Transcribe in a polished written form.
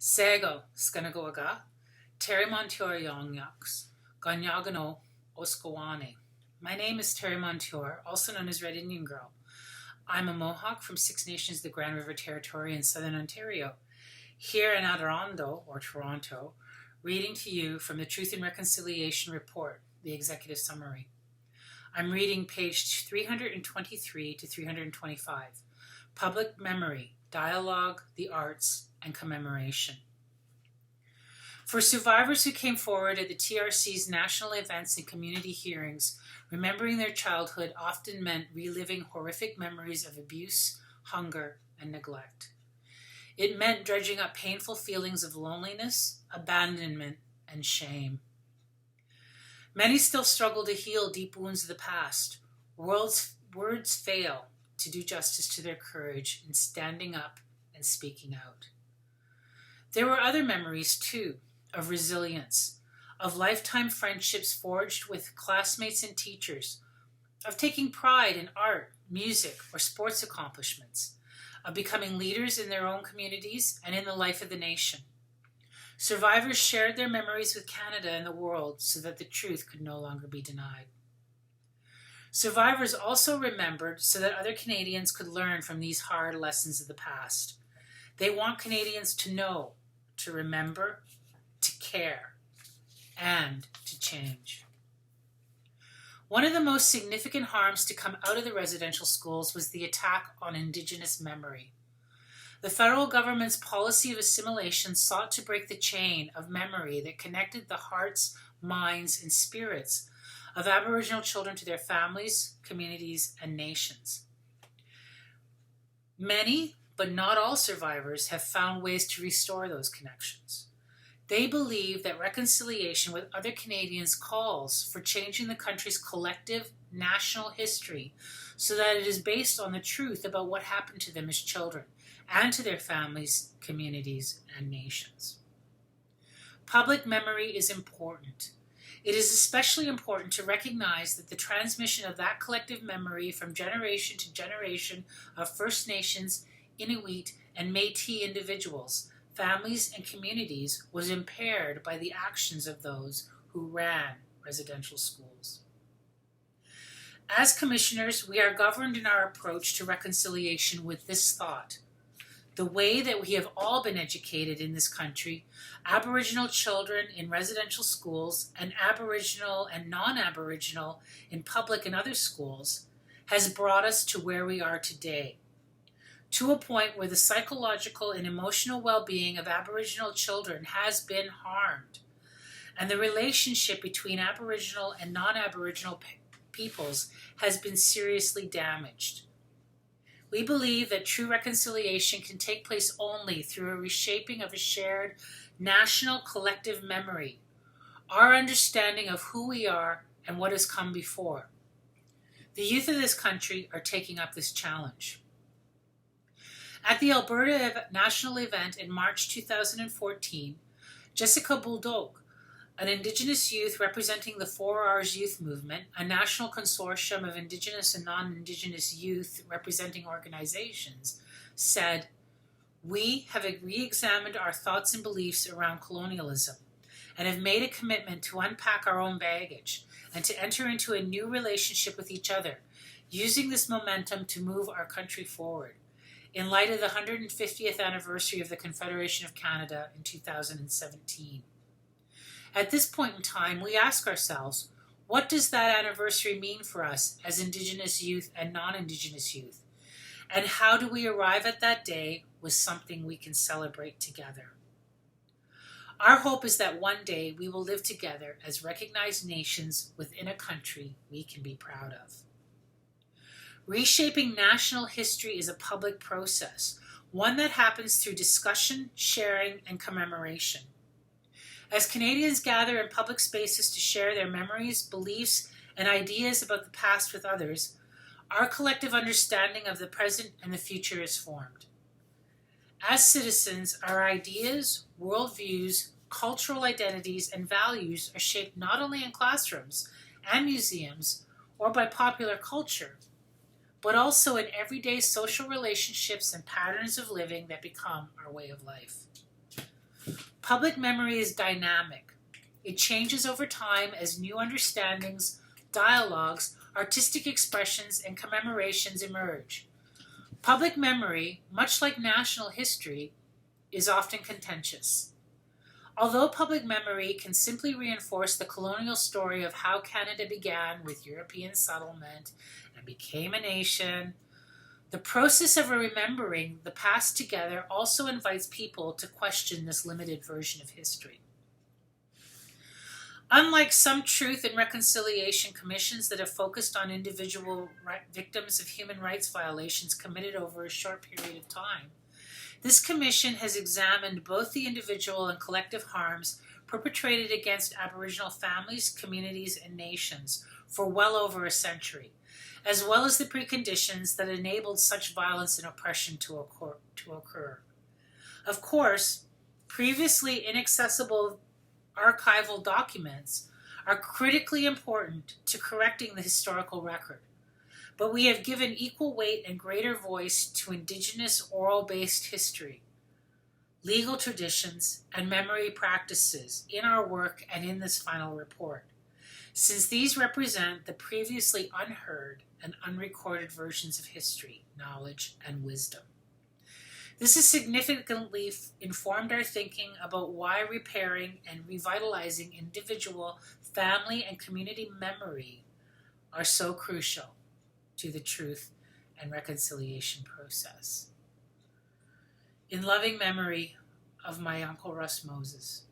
Sego Skanagoaga, Terri Monture Yongyaks, Ganyagano Oskawane. My name is Terri Monture, also known as Red Indian Girl. I'm a Mohawk from Six Nations, the Grand River Territory in southern Ontario, here in Adirondack, or Toronto, reading to you from the Truth and Reconciliation Report, the Executive Summary. I'm reading page 323 to 325, Public Memory, Dialogue, the Arts, and Commemoration. For survivors who came forward at the TRC's national events and community hearings, remembering their childhood often meant reliving horrific memories of abuse, hunger, and neglect. It meant dredging up painful feelings of loneliness, abandonment, and shame. Many still struggle to heal deep wounds of the past. Words fail to do justice to their courage in standing up and speaking out. There were other memories, too, of resilience, of lifetime friendships forged with classmates and teachers, of taking pride in art, music, or sports accomplishments, of becoming leaders in their own communities and in the life of the nation. Survivors shared their memories with Canada and the world so that the truth could no longer be denied. Survivors also remembered so that other Canadians could learn from these hard lessons of the past. They want Canadians to know, to remember, to care, and to change. One of the most significant harms to come out of the residential schools was the attack on Indigenous memory. The federal government's policy of assimilation sought to break the chain of memory that connected the hearts, minds, and spirits of Aboriginal children to their families, communities, and nations. Many, but not all survivors have found ways to restore those connections. They believe that reconciliation with other Canadians calls for changing the country's collective national history so that it is based on the truth about what happened to them as children and to their families, communities, and nations. Public memory is important. It is especially important to recognize that the transmission of that collective memory from generation to generation of First Nations, Inuit, and Métis individuals, families, and communities was impaired by the actions of those who ran residential schools. As commissioners, we are governed in our approach to reconciliation with this thought. The way that we have all been educated in this country, Aboriginal children in residential schools and Aboriginal and non-Aboriginal in public and other schools, has brought us to where we are today, to a point where the psychological and emotional well-being of Aboriginal children has been harmed, and the relationship between Aboriginal and non-Aboriginal peoples has been seriously damaged. We believe that true reconciliation can take place only through a reshaping of a shared national collective memory, our understanding of who we are and what has come before. The youth of this country are taking up this challenge. At the Alberta National Event in March 2014, Jessica Bulldog, an Indigenous youth representing the 4Rs Youth Movement, a national consortium of Indigenous and non-Indigenous youth representing organizations, said, "We have re-examined our thoughts and beliefs around colonialism and have made a commitment to unpack our own baggage and to enter into a new relationship with each other, using this momentum to move our country forward, in light of the 150th anniversary of the Confederation of Canada in 2017. At this point in time, we ask ourselves, what does that anniversary mean for us as Indigenous youth and non-Indigenous youth? And how do we arrive at that day with something we can celebrate together? Our hope is that one day we will live together as recognized nations within a country we can be proud of." Reshaping national history is a public process, one that happens through discussion, sharing, and commemoration. As Canadians gather in public spaces to share their memories, beliefs, and ideas about the past with others, our collective understanding of the present and the future is formed. As citizens, our ideas, worldviews, cultural identities, and values are shaped not only in classrooms and museums or by popular culture, but also in everyday social relationships and patterns of living that become our way of life. Public memory is dynamic. It changes over time as new understandings, dialogues, artistic expressions, and commemorations emerge. Public memory, much like national history, is often contentious. Although public memory can simply reinforce the colonial story of how Canada began with European settlement and became a nation, the process of remembering the past together also invites people to question this limited version of history. Unlike some truth and reconciliation commissions that have focused on individual victims of human rights violations committed over a short period of time, this commission has examined both the individual and collective harms perpetrated against Aboriginal families, communities, and nations for well over a century, as well as the preconditions that enabled such violence and oppression to occur. Of course, previously inaccessible archival documents are critically important to correcting the historical record, but we have given equal weight and greater voice to Indigenous oral-based history, legal traditions, and memory practices in our work and in this final report, since these represent the previously unheard and unrecorded versions of history, knowledge, and wisdom. This has significantly informed our thinking about why repairing and revitalizing individual, family, and community memory are so crucial to the truth and reconciliation process. In loving memory of my Uncle Russ Moses.